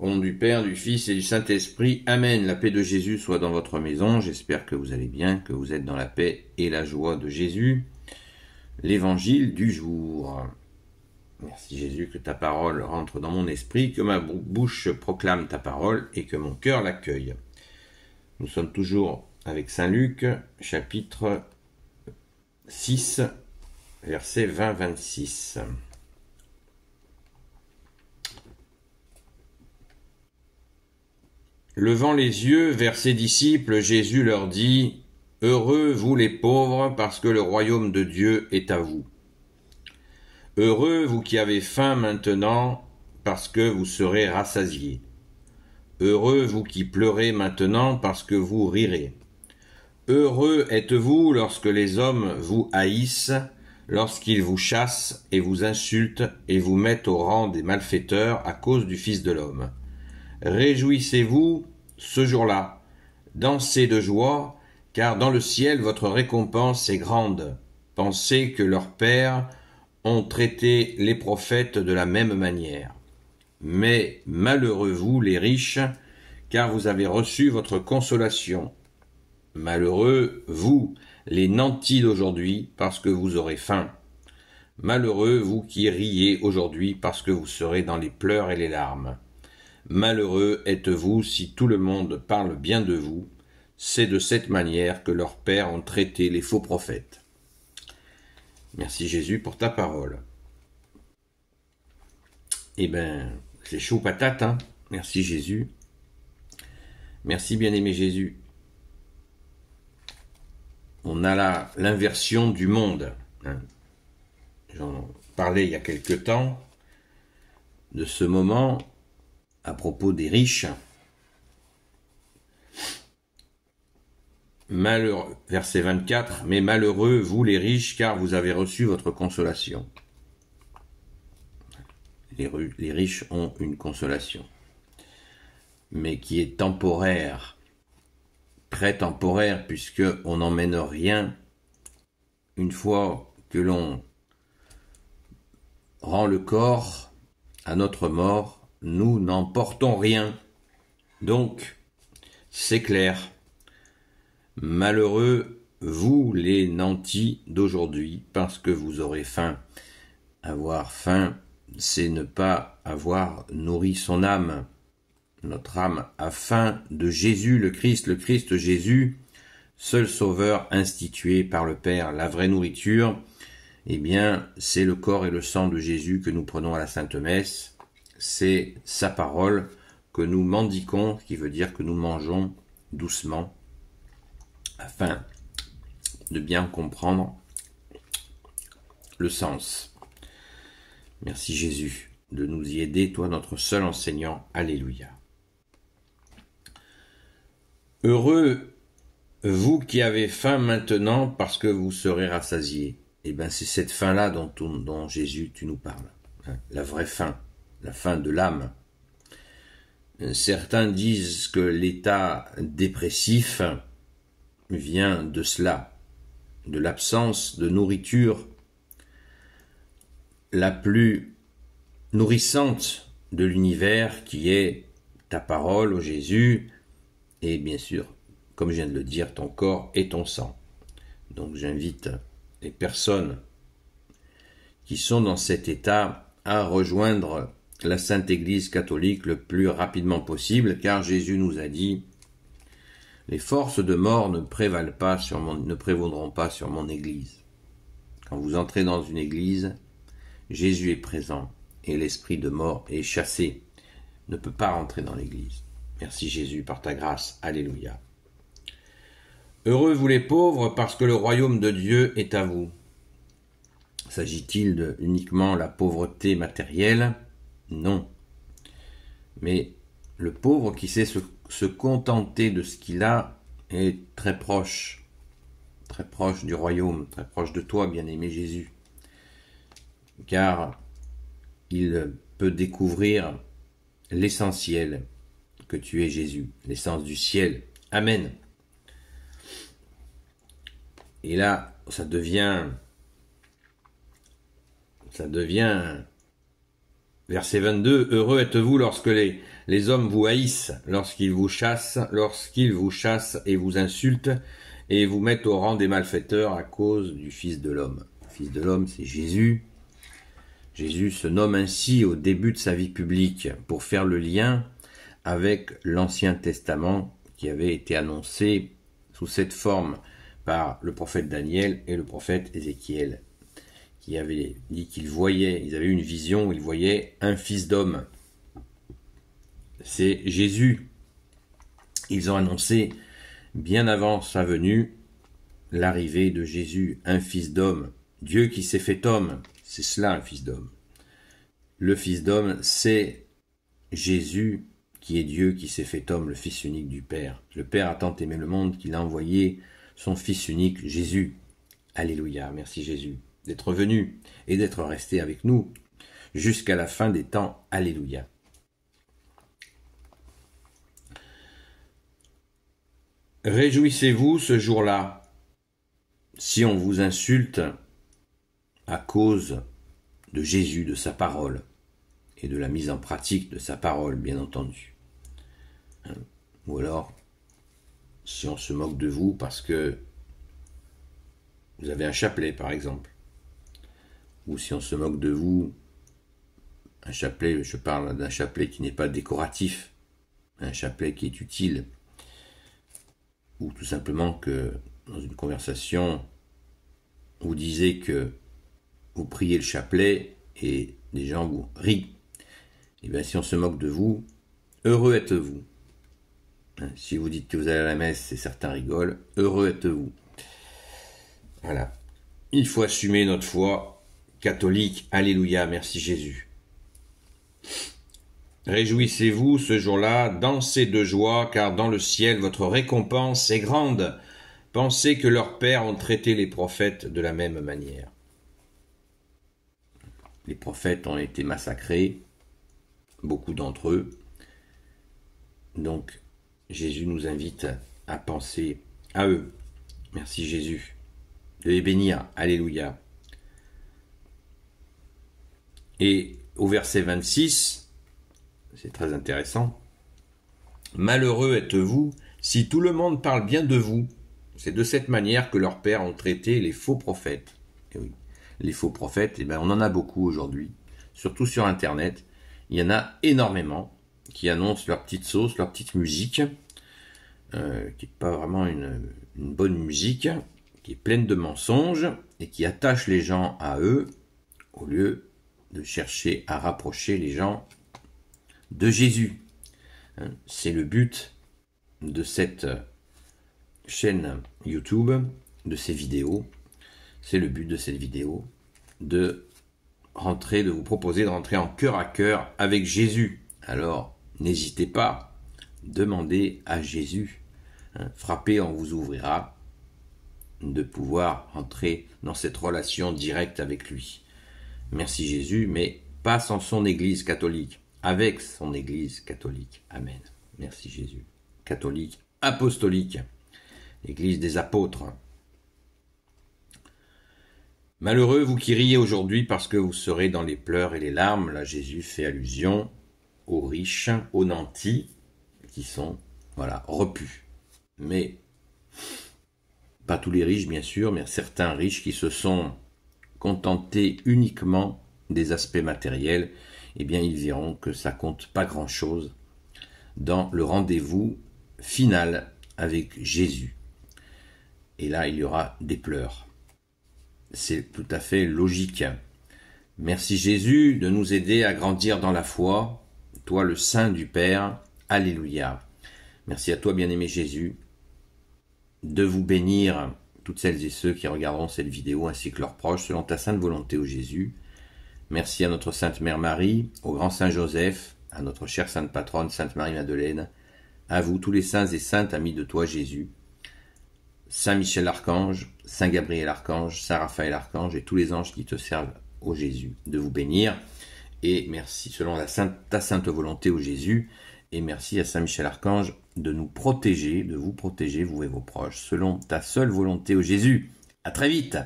Au nom du Père, du Fils et du Saint-Esprit. Amen. La paix de Jésus soit dans votre maison. J'espère que vous allez bien, que vous êtes dans la paix et la joie de Jésus. L'évangile du jour. Merci Jésus, que ta parole rentre dans mon esprit, que ma bouche proclame ta parole et que mon cœur l'accueille. Nous sommes toujours avec Saint Luc, chapitre 6, versets 20-26. Levant les yeux vers ses disciples, Jésus leur dit : « Heureux vous les pauvres, parce que le royaume de Dieu est à vous. Heureux vous qui avez faim maintenant, parce que vous serez rassasiés. Heureux vous qui pleurez maintenant, parce que vous rirez. Heureux êtes-vous lorsque les hommes vous haïssent, lorsqu'ils vous chassent et vous insultent et vous mettent au rang des malfaiteurs à cause du Fils de l'homme. Réjouissez-vous ce jour-là, dansez de joie, car dans le ciel votre récompense est grande. Pensez que leurs pères ont traité les prophètes de la même manière. Mais malheureux vous, les riches, car vous avez reçu votre consolation. Malheureux vous, les nantis d'aujourd'hui, parce que vous aurez faim. Malheureux vous qui riez aujourd'hui, parce que vous serez dans les pleurs et les larmes. Malheureux êtes-vous si tout le monde parle bien de vous. C'est de cette manière que leurs pères ont traité les faux prophètes. Merci Jésus pour ta parole. Eh ben, c'est chaud patate, hein. Merci Jésus. Merci bien-aimé Jésus. On a là l'inversion du monde. Hein. J'en parlais il y a quelque temps de ce moment à propos des riches. Malheureux, verset 24, « Mais malheureux, vous les riches, car vous avez reçu votre consolation. » Les riches ont une consolation, mais qui est temporaire, très temporaire, puisqu'on n'emmène rien. Une fois que l'on rend le corps à notre mort, nous n'emportons rien. Donc, c'est clair. Malheureux, vous les nantis d'aujourd'hui, parce que vous aurez faim. Avoir faim, c'est ne pas avoir nourri son âme. Notre âme a faim de Jésus, le Christ Jésus, seul sauveur institué par le Père. La vraie nourriture, eh bien, c'est le corps et le sang de Jésus que nous prenons à la Sainte Messe. C'est sa parole que nous mendiquons, qui veut dire que nous mangeons doucement, afin de bien comprendre le sens. Merci Jésus de nous y aider, toi notre seul enseignant. Alléluia. Heureux vous qui avez faim maintenant, parce que vous serez rassasiés. Eh bien, c'est cette faim-là dont Jésus, tu nous parles. Hein, la vraie faim. La faim de l'âme. Certains disent que l'état dépressif vient de cela, de l'absence de nourriture la plus nourrissante de l'univers, qui est ta parole, ô Jésus, et bien sûr, comme je viens de le dire, ton corps et ton sang. Donc j'invite les personnes qui sont dans cet état à rejoindre la Sainte Église catholique le plus rapidement possible, car Jésus nous a dit « Les forces de mort ne prévaudront pas sur mon Église. » Quand vous entrez dans une église, Jésus est présent et l'esprit de mort est chassé, ne peut pas rentrer dans l'église. Merci Jésus par ta grâce. Alléluia. Heureux vous les pauvres, parce que le royaume de Dieu est à vous. S'agit-il de uniquement la pauvreté matérielle ? Non. Mais le pauvre qui sait se contenter de ce qu'il a est très proche du royaume, très proche de toi, bien-aimé Jésus. Car il peut découvrir l'essentiel, que tu es Jésus, l'essence du ciel. Amen. Et là, ça devient Verset 22, heureux êtes-vous lorsque les hommes vous haïssent, lorsqu'ils vous chassent et vous insultent et vous mettent au rang des malfaiteurs à cause du Fils de l'homme. Le Fils de l'homme, c'est Jésus. Jésus se nomme ainsi au début de sa vie publique pour faire le lien avec l'Ancien Testament qui avait été annoncé sous cette forme par le prophète Daniel et le prophète Ézéchiel, qui avaient dit ils avaient eu une vision où ils voyaient un fils d'homme. C'est Jésus. Ils ont annoncé bien avant sa venue l'arrivée de Jésus, un fils d'homme, Dieu qui s'est fait homme, c'est cela un fils d'homme. Le fils d'homme, c'est Jésus qui est Dieu qui s'est fait homme, le fils unique du Père. Le Père a tant aimé le monde qu'il a envoyé son fils unique, Jésus. Alléluia, merci Jésus, d'être venu et d'être resté avec nous jusqu'à la fin des temps. Alléluia. Réjouissez-vous ce jour-là, si on vous insulte à cause de Jésus, de sa parole, et de la mise en pratique de sa parole, bien entendu. Ou alors, si on se moque de vous parce que vous avez un chapelet, par exemple. Ou si on se moque de vous, un chapelet, je parle d'un chapelet qui n'est pas décoratif, un chapelet qui est utile. Ou tout simplement que, dans une conversation, vous disiez que vous priez le chapelet et des gens vous rient. Et bien si on se moque de vous, heureux êtes-vous. Si vous dites que vous allez à la messe et certains rigolent, heureux êtes-vous. Voilà. Il faut assumer notre foi catholique. Alléluia, merci Jésus. Réjouissez-vous ce jour-là, dansez de joie, car dans le ciel votre récompense est grande. Pensez que leurs pères ont traité les prophètes de la même manière. Les prophètes ont été massacrés, beaucoup d'entre eux. Donc, Jésus nous invite à penser à eux. Merci Jésus. De les bénir. Alléluia. Et au verset 26, c'est très intéressant. Malheureux êtes-vous si tout le monde parle bien de vous. C'est de cette manière que leurs pères ont traité les faux prophètes. Et oui, les faux prophètes, on en a beaucoup aujourd'hui, surtout sur Internet. Il y en a énormément qui annoncent leur petite sauce, leur petite musique, qui n'est pas vraiment une bonne musique, qui est pleine de mensonges et qui attache les gens à eux au lieu de chercher à rapprocher les gens de Jésus. C'est le but de cette chaîne YouTube, de ces vidéos. C'est le but de cette vidéo, de vous proposer de rentrer en cœur à cœur avec Jésus. Alors, n'hésitez pas, demandez à Jésus, frappez, on vous ouvrira, de pouvoir entrer dans cette relation directe avec lui. Merci Jésus, mais pas sans son Église catholique, avec son Église catholique. Amen. Merci Jésus. Catholique, apostolique, Église des apôtres. Malheureux vous qui riez aujourd'hui parce que vous serez dans les pleurs et les larmes. Là, Jésus fait allusion aux riches, aux nantis, qui sont, repus. Mais, pas tous les riches, bien sûr, mais certains riches qui se sont contentés uniquement des aspects matériels, ils verront que ça compte pas grand-chose dans le rendez-vous final avec Jésus. Et là, il y aura des pleurs. C'est tout à fait logique. Merci Jésus de nous aider à grandir dans la foi, toi le Saint du Père. Alléluia. Merci à toi, bien-aimé Jésus, de vous bénir toutes celles et ceux qui regarderont cette vidéo ainsi que leurs proches selon ta sainte volonté, ô Jésus. Merci à notre Sainte Mère Marie, au grand Saint Joseph, à notre chère Sainte Patronne, Sainte Marie-Madeleine, à vous tous les saints et saintes amis de toi Jésus, Saint Michel Archange, Saint Gabriel Archange, Saint Raphaël Archange et tous les anges qui te servent, ô Jésus, de vous bénir. Et merci selon ta sainte volonté, ô Jésus. Et merci à Saint Michel Archange de nous protéger, de vous protéger, vous et vos proches, selon ta seule volonté, ô Jésus. À très vite.